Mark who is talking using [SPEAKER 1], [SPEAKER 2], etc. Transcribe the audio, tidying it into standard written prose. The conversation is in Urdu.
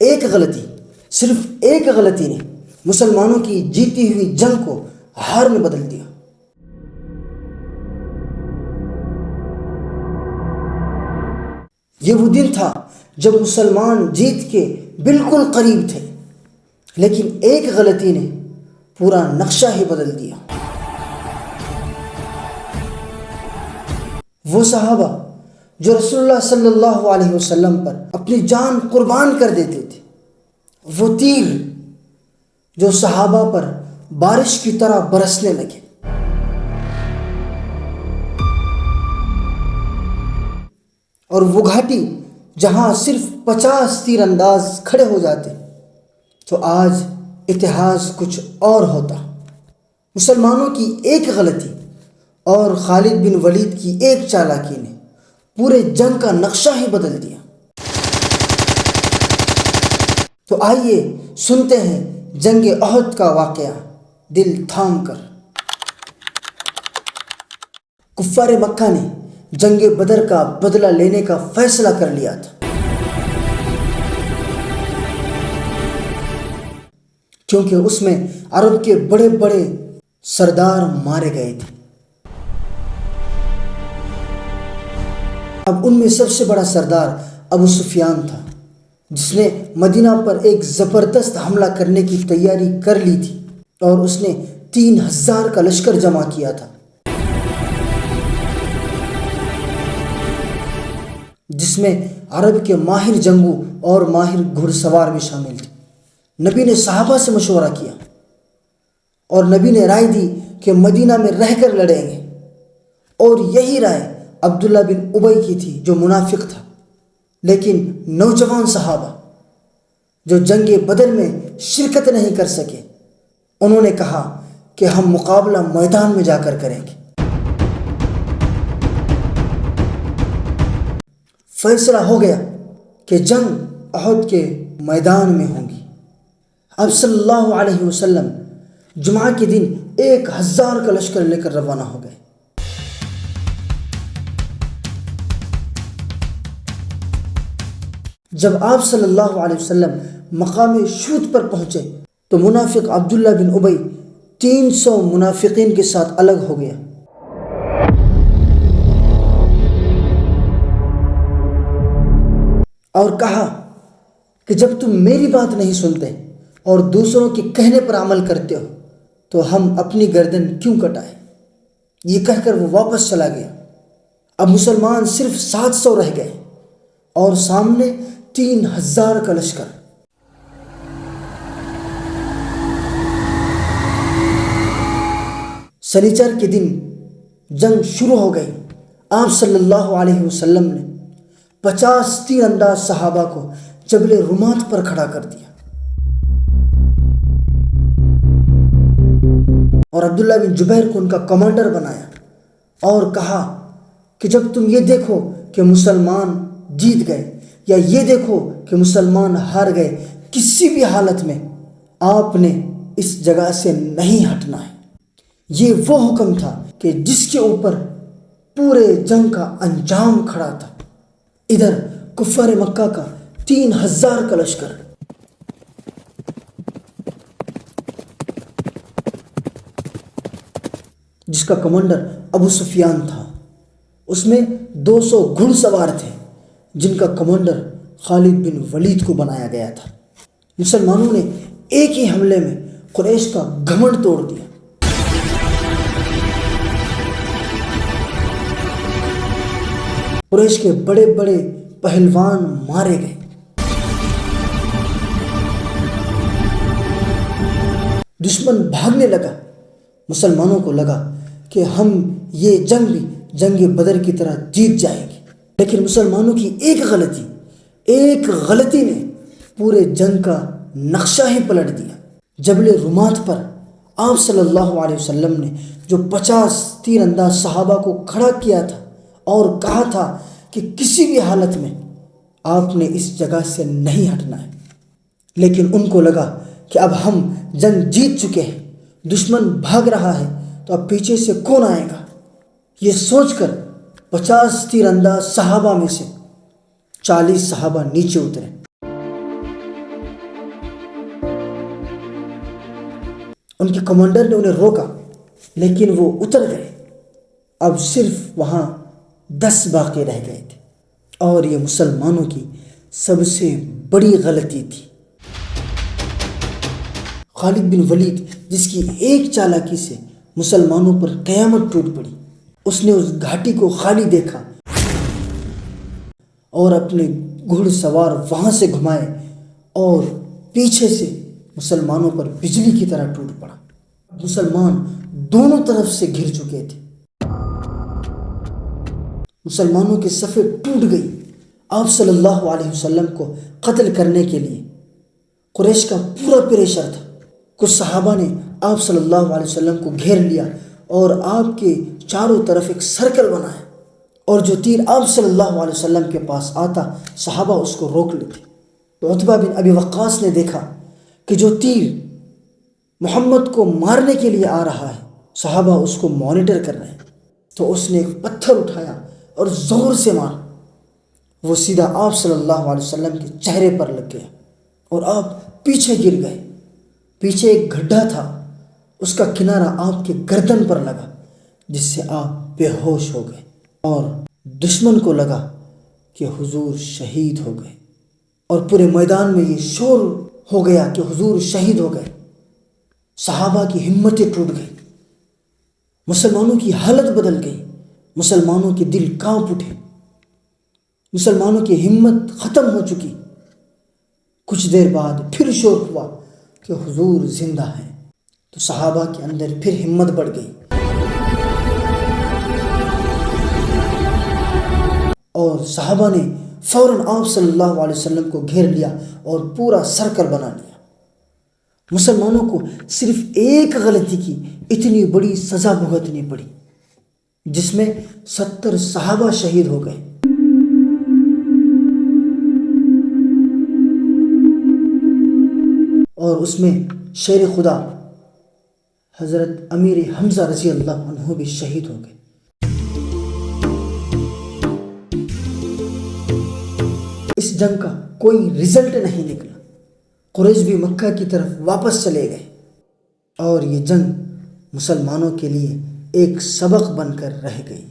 [SPEAKER 1] ایک غلطی، صرف ایک غلطی نے مسلمانوں کی جیتی ہوئی جنگ کو ہار میں بدل دیا۔ یہ وہ دن تھا جب مسلمان جیت کے بالکل قریب تھے، لیکن ایک غلطی نے پورا نقشہ ہی بدل دیا۔ وہ صحابہ جو رسول اللہ صلی اللہ علیہ وسلم پر اپنی جان قربان کر دیتے تھے، وہ تیر جو صحابہ پر بارش کی طرح برسنے لگے، اور وہ گھاٹی جہاں صرف 50 تیر انداز کھڑے ہو جاتے تو آج اتہاس کچھ اور ہوتا۔ مسلمانوں کی ایک غلطی اور خالد بن ولید کی ایک چالاکی نے پورے جنگ کا نقشہ ہی بدل دیا۔ تو آئیے سنتے ہیں جنگ احد کا واقعہ دل تھام کر۔ کفار مکہ نے جنگ بدر کا بدلہ لینے کا فیصلہ کر لیا تھا، کیونکہ اس میں عرب کے بڑے بڑے سردار مارے گئے تھے۔ اب ان میں سب سے بڑا سردار ابو سفیان تھا، جس نے مدینہ پر ایک زبردست حملہ کرنے کی تیاری کر لی تھی، اور اس نے 3000 کا لشکر جمع کیا تھا، جس میں عرب کے ماہر جنگو اور ماہر گھڑ سوار بھی شامل تھے۔ نبی نے صحابہ سے مشورہ کیا اور نبی نے رائے دی کہ مدینہ میں رہ کر لڑیں گے، اور یہی رائے عبداللہ بن ابی کی تھی جو منافق تھا، لیکن نوجوان صحابہ جو جنگ بدر میں شرکت نہیں کر سکے، انہوں نے کہا کہ ہم مقابلہ میدان میں جا کر کریں گے۔ فیصلہ ہو گیا کہ جنگ احد کے میدان میں ہوں گی۔ اب صلی اللہ علیہ وسلم جمعہ کے دن 1000 کا لشکر لے کر روانہ ہو گئے۔ جب آپ صلی اللہ علیہ وسلم مقام شوط پر پہنچے تو منافق عبداللہ بن ابی 300 منافقین کے ساتھ الگ ہو گیا۔ اور کہا کہ جب تم میری بات نہیں سنتے اور دوسروں کے کہنے پر عمل کرتے ہو تو ہم اپنی گردن کیوں کٹائیں؟ یہ کہہ کر وہ واپس چلا گیا۔ اب مسلمان صرف 700 رہ گئے اور سامنے 3000 کا لشکر۔ سنیچر کے دن جنگ شروع ہو گئی۔ آپ صلی اللہ علیہ وسلم نے 50 تیر انداز صحابہ کو جبل رمات پر کھڑا کر دیا، اور عبداللہ بن جبیر کو ان کا کمانڈر بنایا، اور کہا کہ جب تم یہ دیکھو کہ مسلمان جیت گئے یا یہ دیکھو کہ مسلمان ہار گئے، کسی بھی حالت میں آپ نے اس جگہ سے نہیں ہٹنا ہے۔ یہ وہ حکم تھا کہ جس کے اوپر پورے جنگ کا انجام کھڑا تھا۔ ادھر کفار مکہ کا 3000 کا لشکر، جس کا کمانڈر ابو سفیان تھا، اس میں 200 گھڑ سوار تھے جن کا کمانڈر خالد بن ولید کو بنایا گیا تھا۔ مسلمانوں نے ایک ہی حملے میں قریش کا گھمنڈ توڑ دیا۔ قریش کے بڑے بڑے پہلوان مارے گئے۔ دشمن بھاگنے لگا۔ مسلمانوں کو لگا کہ ہم یہ جنگ بھی جنگ بدر کی طرح جیت جائیں گے، لیکن مسلمانوں کی ایک غلطی نے پورے جنگ کا نقشہ ہی پلٹ دیا۔ جبل رمات پر آپ صلی اللہ علیہ وسلم نے جو 50 تیر انداز صحابہ کو کھڑا کیا تھا اور کہا تھا کہ کسی بھی حالت میں آپ نے اس جگہ سے نہیں ہٹنا ہے، لیکن ان کو لگا کہ اب ہم جنگ جیت چکے ہیں، دشمن بھاگ رہا ہے تو اب پیچھے سے کون آئے گا۔ یہ سوچ کر 50 تیر انداز صحابہ میں سے 40 صحابہ نیچے اترے۔ ان کے کمانڈر نے انہیں روکا لیکن وہ اتر گئے۔ اب صرف وہاں 10 باقی رہ گئے تھے، اور یہ مسلمانوں کی سب سے بڑی غلطی تھی۔ خالد بن ولید، جس کی ایک چالاکی سے مسلمانوں پر قیامت ٹوٹ پڑی، اس نے اس گھاٹی کو خالی دیکھا اور اپنے گھڑ سوار وہاں سے گھمائے اور پیچھے سے مسلمانوں پر بجلی کی طرح ٹوٹ پڑا۔ مسلمان دونوں طرف سے گھر چکے تھے، مسلمانوں کی صفیں ٹوٹ گئی۔ آپ صلی اللہ علیہ وسلم کو قتل کرنے کے لیے قریش کا پورا پریشر تھا۔ کچھ صحابہ نے آپ صلی اللہ علیہ وسلم کو گھیر لیا اور آپ کے چاروں طرف ایک سرکل بنایا، اور جو تیر آپ صلی اللہ علیہ وسلم کے پاس آتا صحابہ اس کو روک لیتے۔ تو عتبہ بن ابی وقاص نے دیکھا کہ جو تیر محمد کو مارنے کے لیے آ رہا ہے صحابہ اس کو مانیٹر کر رہے ہیں، تو اس نے ایک پتھر اٹھایا اور زور سے مارا۔ وہ سیدھا آپ صلی اللہ علیہ وسلم کے چہرے پر لگ گیا اور آپ پیچھے گر گئے۔ پیچھے ایک گڈھا تھا، اس کا کنارہ آپ کے گردن پر لگا، جس سے آپ بے ہوش ہو گئے، اور دشمن کو لگا کہ حضور شہید ہو گئے، اور پورے میدان میں یہ شور ہو گیا کہ حضور شہید ہو گئے۔ صحابہ کی ہمتیں ٹوٹ گئی، مسلمانوں کی حالت بدل گئی، مسلمانوں کے دل کانپ اٹھے، مسلمانوں کی ہمت ختم ہو چکی۔ کچھ دیر بعد پھر شور ہوا کہ حضور زندہ ہیں، تو صحابہ کے اندر پھر ہمت بڑھ گئی، اور صحابہ نے فوراً آپ صلی اللہ علیہ وسلم کو گھیر لیا اور پورا سرکل بنا لیا۔ مسلمانوں کو صرف ایک غلطی کی اتنی بڑی سزا بھگتنی پڑی، جس میں 70 صحابہ شہید ہو گئے۔ اور اس میں شیر خدا حضرت امیر حمزہ رضی اللہ عنہ بھی شہید ہو گئے۔ اس جنگ کا کوئی رزلٹ نہیں نکلا، قریش بھی مکہ کی طرف واپس چلے گئے، اور یہ جنگ مسلمانوں کے لیے ایک سبق بن کر رہ گئی۔